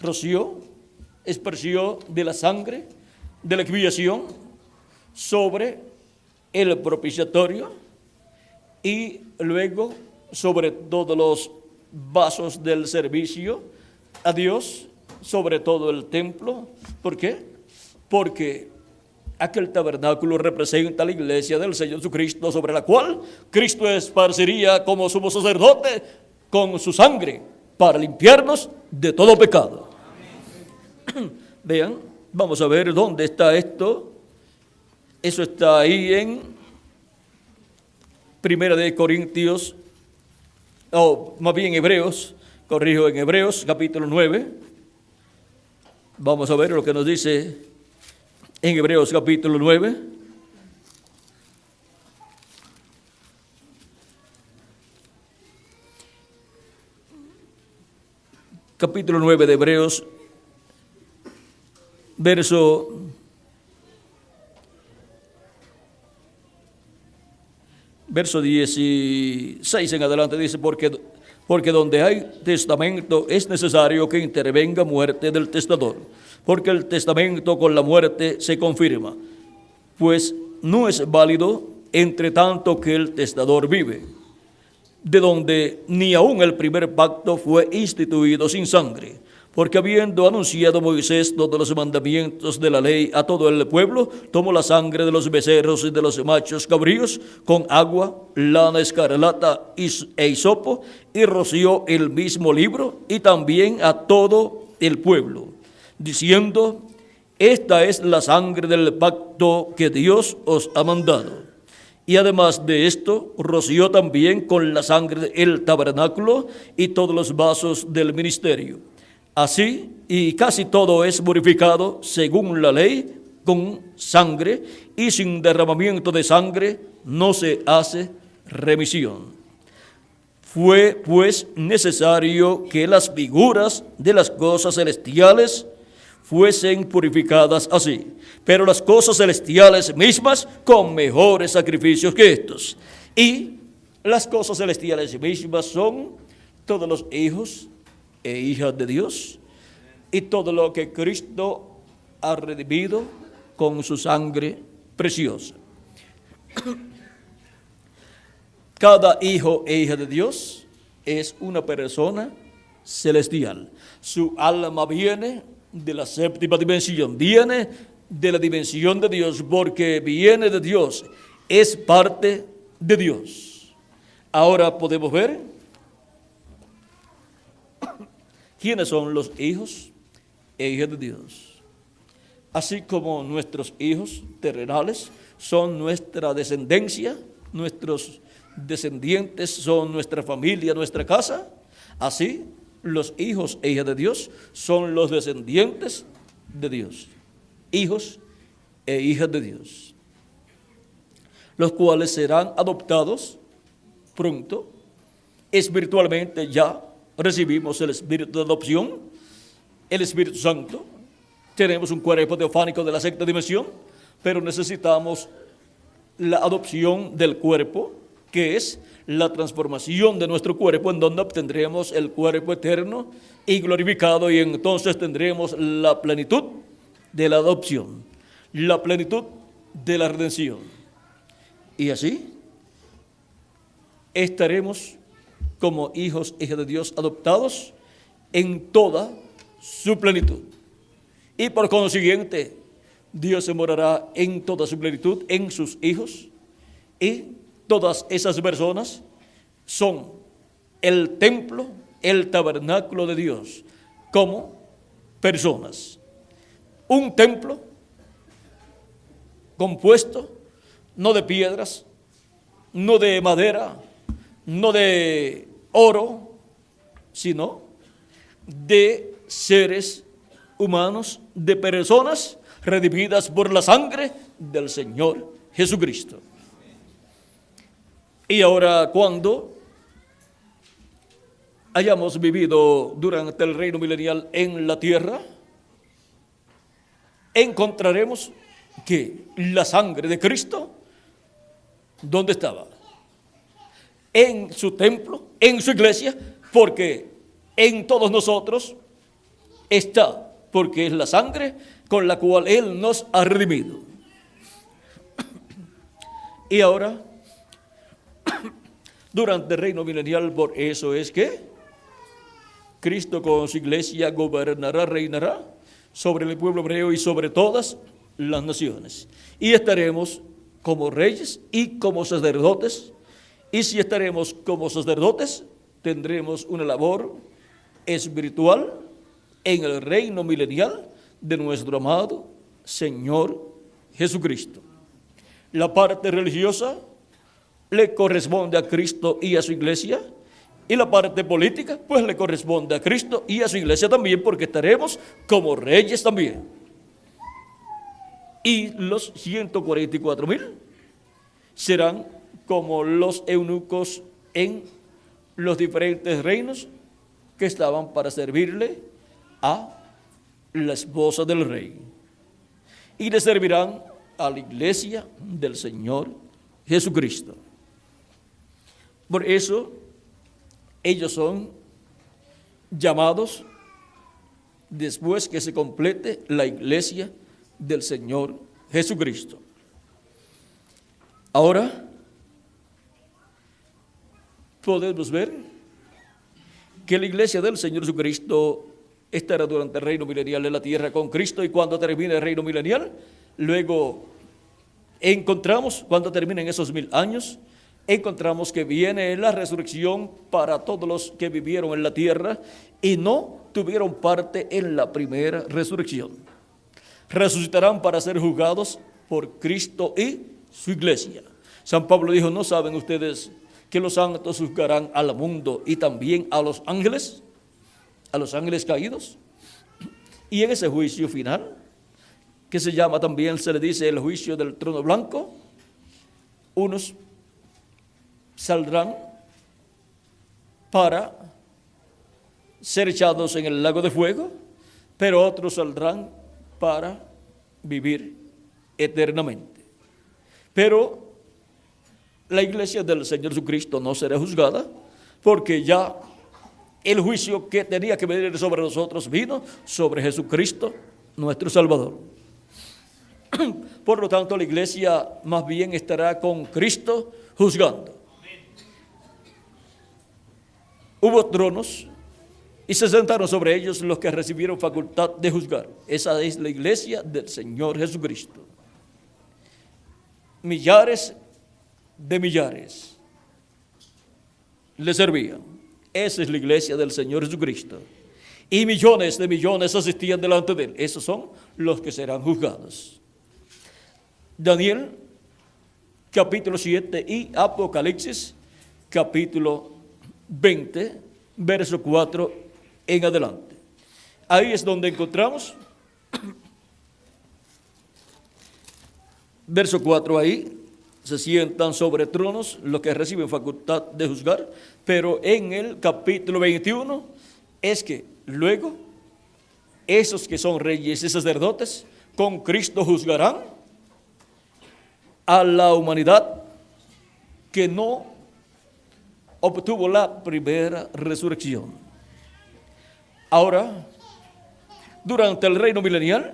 roció, esparció de la sangre de la expiación sobre el propiciatorio y luego sobre todos los vasos del servicio a Dios, sobre todo el templo. ¿Por qué? Porque aquel tabernáculo representa la iglesia del Señor Jesucristo, sobre la cual Cristo esparciría como sumo sacerdote con su sangre para limpiarnos de todo pecado. Vean, vamos a ver dónde está esto Eso está ahí en Primera de Corintios, o más bien Hebreos, corrijo, en Hebreos capítulo 9. Vamos a ver lo que nos dice en Hebreos capítulo 9. Capítulo 9 de Hebreos, verso 16 en adelante, dice, porque donde hay testamento es necesario que intervenga muerte del testador, porque el testamento con la muerte se confirma, pues no es válido entre tanto que el testador vive, de donde ni aun el primer pacto fue instituido sin sangre, porque habiendo anunciado Moisés todos los mandamientos de la ley a todo el pueblo, tomó la sangre de los becerros y de los machos cabríos con agua, lana escarlata e hisopo, y roció el mismo libro y también a todo el pueblo, diciendo, esta es la sangre del pacto que Dios os ha mandado. Y además de esto, roció también con la sangre el tabernáculo y todos los vasos del ministerio. Así, y casi todo es purificado según la ley con sangre, y sin derramamiento de sangre no se hace remisión. Fue pues necesario que las figuras de las cosas celestiales fuesen purificadas así, pero las cosas celestiales mismas con mejores sacrificios que estos. Y las cosas celestiales mismas son todos los hijos e hijas de Dios, y todo lo que Cristo ha redimido con su sangre preciosa. Cada hijo e hija de Dios es una persona celestial. Su alma viene de la séptima dimensión, viene de la dimensión de Dios, porque viene de Dios, es parte de Dios. Ahora podemos ver quiénes son los hijos e hijas de Dios. Así como nuestros hijos terrenales son nuestra descendencia, nuestros descendientes son nuestra familia, nuestra casa, así los hijos e hijas de Dios son los descendientes de Dios, hijos e hijas de Dios, los cuales serán adoptados pronto. Espiritualmente ya recibimos el espíritu de adopción, el Espíritu Santo. Tenemos un cuerpo teofánico de la sexta dimensión, pero necesitamos la adopción del cuerpo, que es la transformación de nuestro cuerpo, en donde obtendremos el cuerpo eterno y glorificado, y entonces tendremos la plenitud de la adopción, la plenitud de la redención. Y así estaremos como hijos e hijas de Dios adoptados en toda su plenitud. Y por consiguiente, Dios se morará en toda su plenitud en sus hijos, y todas esas personas son el templo, el tabernáculo de Dios, como personas. Un templo compuesto no de piedras, no de madera, no de oro, sino de seres humanos, de personas redimidas por la sangre del Señor Jesucristo. Y ahora, cuando hayamos vivido durante el reino milenial en la tierra, encontraremos que la sangre de Cristo, ¿dónde estaba? En su templo, en su iglesia, porque en todos nosotros está, porque es la sangre con la cual Él nos ha redimido. Y ahora, durante el reino milenial, por eso es que Cristo con su iglesia gobernará, reinará sobre el pueblo hebreo y sobre todas las naciones. Y estaremos como reyes y como sacerdotes. Y si estaremos como sacerdotes, tendremos una labor espiritual en el reino milenial de nuestro amado Señor Jesucristo. La parte religiosa le corresponde a Cristo y a su iglesia, y la parte política pues le corresponde a Cristo y a su iglesia también, porque estaremos como reyes también. Y los 144,000 serán como los eunucos en los diferentes reinos que estaban para servirle a la esposa del rey. Y le servirán a la iglesia del Señor Jesucristo. Por eso ellos son llamados después que se complete la iglesia del Señor Jesucristo. Ahora podemos ver que la iglesia del Señor Jesucristo estará durante el reino milenial en la tierra con Cristo, y cuando termine el reino milenial, luego encontramos, cuando terminen esos 1000 años, encontramos que viene la resurrección para todos los que vivieron en la tierra y no tuvieron parte en la primera resurrección. Resucitarán para ser juzgados por Cristo y su iglesia. San Pablo dijo: ¿no saben ustedes que los santos juzgarán al mundo y también a los ángeles caídos? Y en ese juicio final, que se llama también, se le dice el juicio del trono blanco, unos saldrán para ser echados en el lago de fuego, pero otros saldrán para vivir eternamente. Pero la iglesia del Señor Jesucristo no será juzgada, porque ya el juicio que tenía que venir sobre nosotros vino sobre Jesucristo, nuestro Salvador. Por lo tanto, la iglesia más bien estará con Cristo juzgando. Hubo tronos y se sentaron sobre ellos los que recibieron facultad de juzgar. Esa es la iglesia del Señor Jesucristo. Millares de millares le servían. Esa es la iglesia del Señor Jesucristo. Y millones de millones asistían delante de él. Esos son los que serán juzgados. Daniel, capítulo 7, y Apocalipsis, capítulo 20, verso 4 en adelante. Ahí es donde encontramos, verso 4 ahí, se sientan sobre tronos los que reciben facultad de juzgar, pero en el capítulo 21 es que luego esos que son reyes y sacerdotes con Cristo juzgarán a la humanidad que no obtuvo la primera resurrección. Ahora, durante el reino milenial,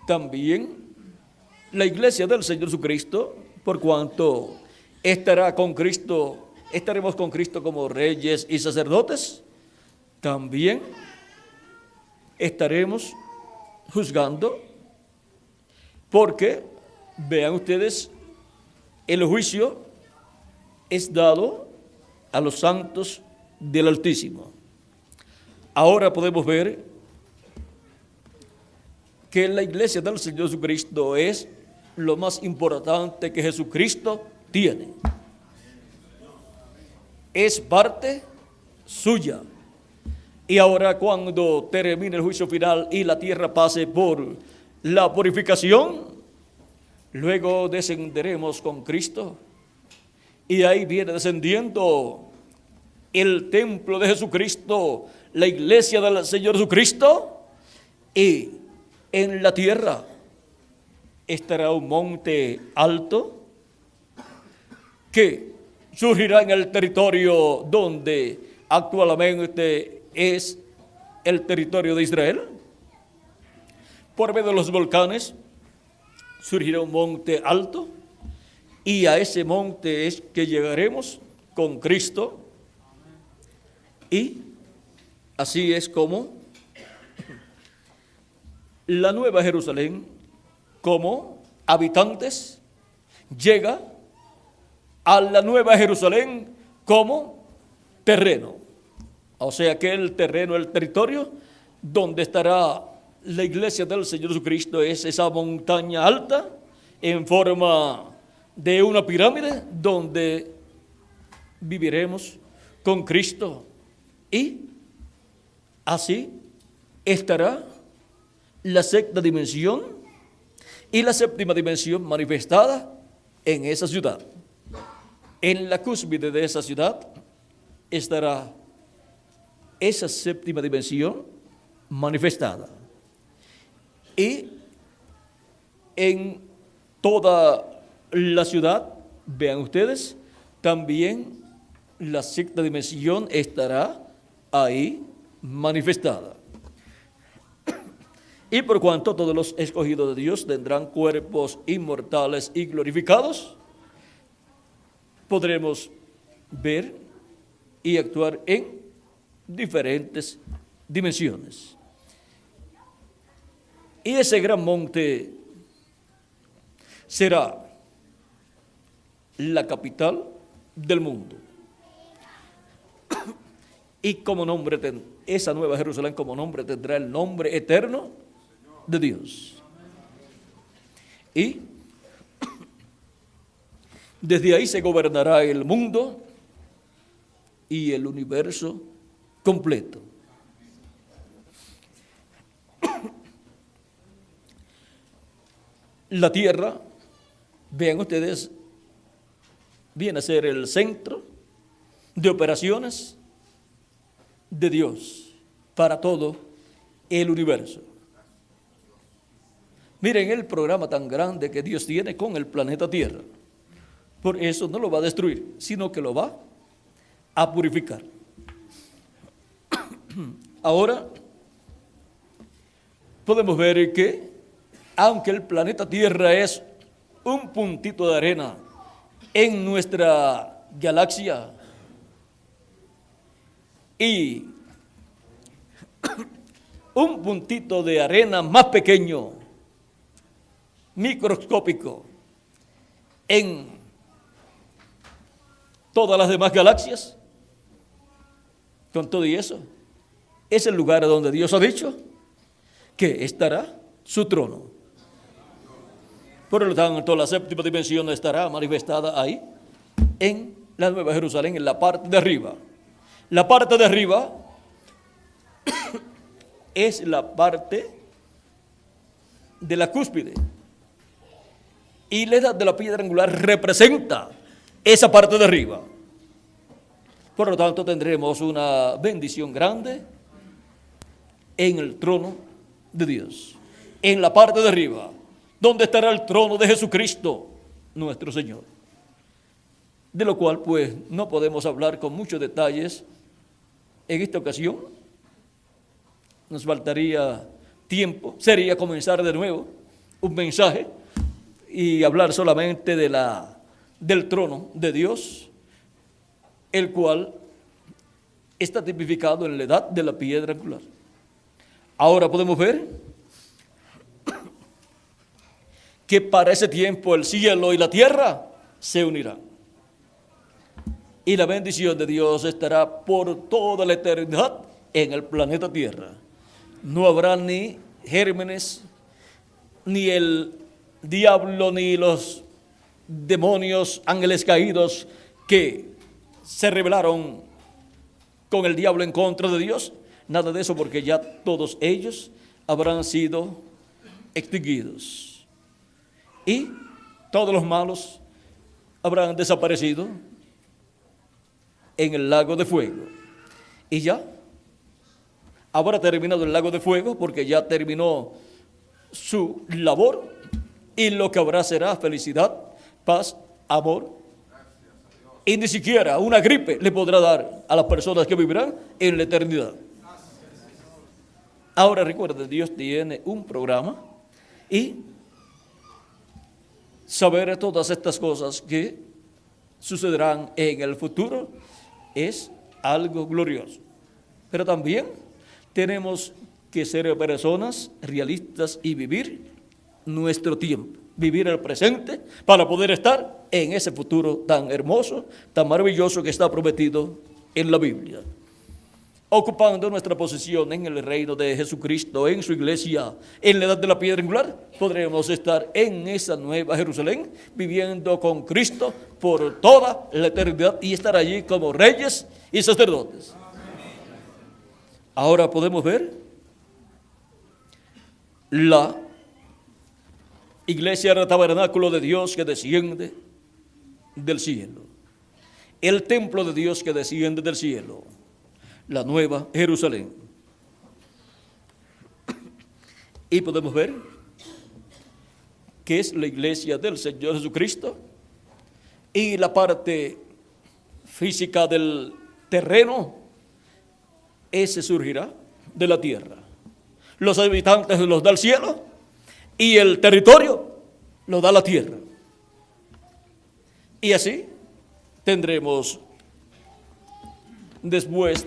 también la iglesia del Señor Jesucristo, por cuanto estaremos con Cristo como reyes y sacerdotes, también estaremos juzgando, porque, vean ustedes, el juicio es dado a los santos del Altísimo. Ahora podemos ver que la iglesia del Señor Jesucristo es lo más importante que Jesucristo tiene. Es parte suya. Y ahora, cuando termine el juicio final y la tierra pase por la purificación, luego descenderemos con Cristo. Y ahí viene descendiendo el templo de Jesucristo, la iglesia del Señor Jesucristo, y en la tierra estará un monte alto que surgirá en el territorio donde actualmente es el territorio de Israel. Por medio de los volcanes surgirá un monte alto, y a ese monte es que llegaremos con Cristo. Y así es como la Nueva Jerusalén, como habitantes, llega a la Nueva Jerusalén como terreno. O sea que el terreno, el territorio donde estará la iglesia del Señor Jesucristo, es esa montaña alta en forma de una pirámide donde viviremos con Cristo y así estará la sexta dimensión y la séptima dimensión manifestada en esa ciudad. En la cúspide de esa ciudad estará esa séptima dimensión manifestada. Y en toda la ciudad, vean ustedes, también la sexta dimensión estará ahí manifestada. Y por cuanto todos los escogidos de Dios tendrán cuerpos inmortales y glorificados, podremos ver y actuar en diferentes dimensiones. Y ese gran monte será la capital del mundo. Y como nombre, esa nueva Jerusalén como nombre tendrá el nombre eterno de Dios. Y desde ahí se gobernará el mundo y el universo completo. La tierra, vean ustedes, viene a ser el centro de operaciones de Dios para todo el universo. Miren el programa tan grande que Dios tiene con el planeta Tierra. Por eso no lo va a destruir, sino que lo va a purificar. Ahora, podemos ver que, aunque el planeta Tierra es un puntito de arena en nuestra galaxia y un puntito de arena más pequeño, microscópico, en todas las demás galaxias, con todo y eso, es el lugar donde Dios ha dicho que estará su trono. Por lo tanto, la séptima dimensión estará manifestada ahí, en la Nueva Jerusalén, en la parte de arriba. La parte de arriba es la parte de la cúspide. Y la edad de la piedra angular representa esa parte de arriba. Por lo tanto, tendremos una bendición grande en el trono de Dios. En la parte de arriba, donde estará el trono de Jesucristo, nuestro Señor. De lo cual, pues, no podemos hablar con muchos detalles en esta ocasión. Nos faltaría tiempo, sería comenzar de nuevo un mensaje y hablar solamente del trono de Dios, el cual está tipificado en la edad de la piedra angular. Ahora podemos ver que para ese tiempo el cielo y la tierra se unirán. Y la bendición de Dios estará por toda la eternidad en el planeta Tierra. No habrá ni gérmenes, ni el diablo, ni los demonios, ángeles caídos que se rebelaron con el diablo en contra de Dios. Nada de eso, porque ya todos ellos habrán sido extinguidos. Y todos los malos habrán desaparecido en el lago de fuego. Y ya habrá terminado el lago de fuego, porque ya terminó su labor, y lo que habrá será felicidad, paz, amor, y ni siquiera una gripe le podrá dar a las personas que vivirán en la eternidad. Ahora recuerden, Dios tiene un programa, y saber todas estas cosas que sucederán en el futuro es algo glorioso. Pero también tenemos que ser personas realistas y vivir nuestro tiempo, vivir el presente para poder estar en ese futuro tan hermoso, tan maravilloso que está prometido en la Biblia. ocupando nuestra posición en el reino de Jesucristo, en su iglesia, en la edad de la piedra angular, podremos estar en esa nueva Jerusalén, viviendo con Cristo por toda la eternidad y estar allí como reyes y sacerdotes. Ahora podemos ver la iglesia del tabernáculo de Dios que desciende del cielo, el templo de Dios que desciende del cielo, la nueva Jerusalén. Y podemos ver que es la iglesia del Señor Jesucristo, y la parte física del terreno, ese surgirá de la tierra. Los habitantes los da el cielo y el territorio lo da la tierra. Y así tendremos, después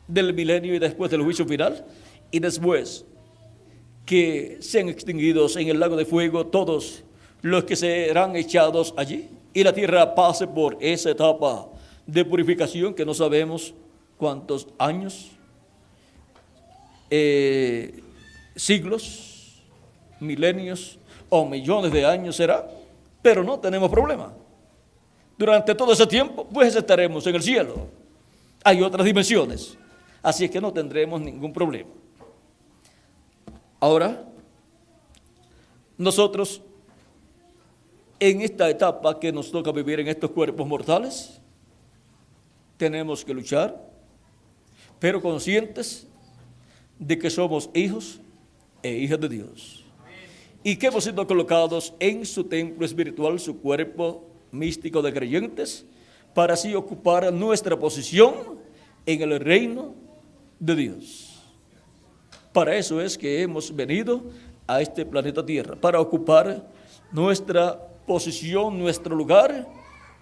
del milenio y después del juicio final, y después que sean extinguidos en el lago de fuego todos los que serán echados allí, y la tierra pase por esa etapa de purificación que no sabemos cuántos años, siglos, milenios o millones de años será, pero no tenemos problema. Durante todo ese tiempo, pues estaremos en el cielo. Hay otras dimensiones, así es que no tendremos ningún problema. Ahora, nosotros, en esta etapa que nos toca vivir en estos cuerpos mortales, tenemos que luchar, pero conscientes de que somos hijos e hijas de Dios, y que hemos sido colocados en su templo espiritual, su cuerpo místico de creyentes, para así ocupar nuestra posición en el reino de Dios. Para eso es que hemos venido a este planeta Tierra, para ocupar nuestra posición, nuestro lugar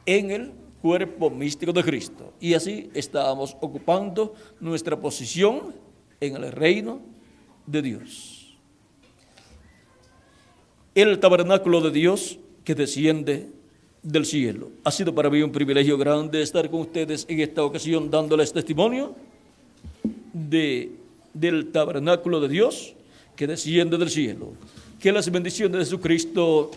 en el cuerpo místico de Cristo. Y así estamos ocupando nuestra posición en el reino de Dios. El tabernáculo de Dios que desciende del cielo. Ha sido para mí un privilegio grande estar con ustedes en esta ocasión dándoles testimonio del tabernáculo de Dios que desciende del cielo. Que las bendiciones de Jesucristo,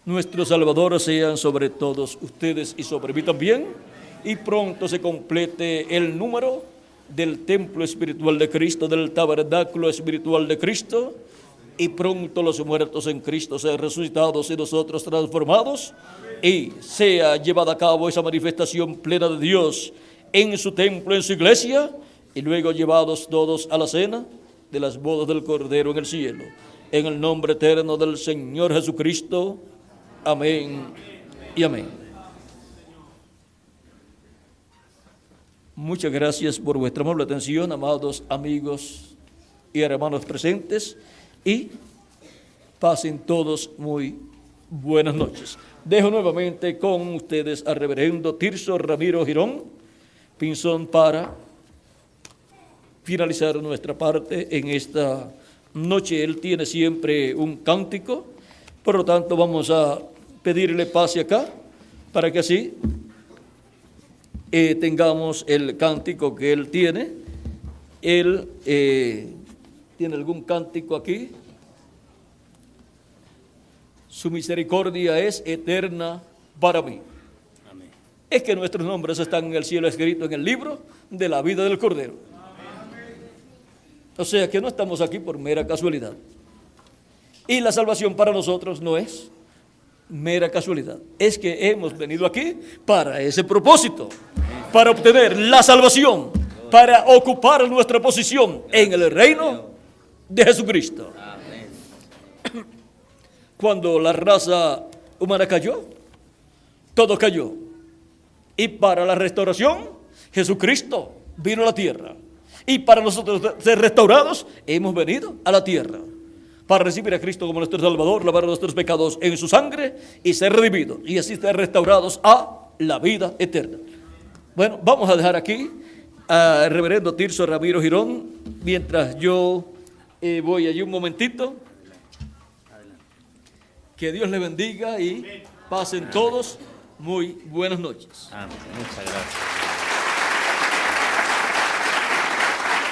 nuestro Salvador, sean sobre todos ustedes y sobre mí también, y pronto se complete el número del templo espiritual de Cristo, del tabernáculo espiritual de Cristo, y pronto los muertos en Cristo sean resucitados y nosotros transformados, y sea llevada a cabo esa manifestación plena de Dios en su templo, en su iglesia, y luego llevados todos a la cena de las bodas del Cordero en el cielo. En el nombre eterno del Señor Jesucristo. Amén y amén. Muchas gracias por vuestra amable atención, amados amigos y hermanos presentes, y pasen todos muy buenas noches. Dejo nuevamente con ustedes al reverendo Tirso Ramiro Girón Pinzón para finalizar nuestra parte en esta noche. Él tiene siempre un cántico, por lo tanto vamos a pedirle pase acá para que así tengamos el cántico que él tiene. Él tiene algún cántico aquí. Su misericordia es eterna para mí. Amén. Es que nuestros nombres están en el cielo escritos en el libro de la vida del Cordero. Amén. O sea que no estamos aquí por mera casualidad. Y la salvación para nosotros no es mera casualidad. Es que hemos venido aquí para ese propósito, para obtener la salvación, para ocupar nuestra posición en el reino de Jesucristo. Cuando la raza humana cayó, todo cayó. Y para la restauración, Jesucristo vino a la tierra. Y para nosotros ser restaurados, hemos venido a la tierra para recibir a Cristo como nuestro Salvador, lavar nuestros pecados en su sangre y ser redimidos. Y así ser restaurados a la vida eterna. Bueno, vamos a dejar aquí al reverendo Tirso Ramiro Girón, mientras yo voy allí un momentito. Que Dios le bendiga y pasen todos muy buenas noches. Amén. Muchas gracias.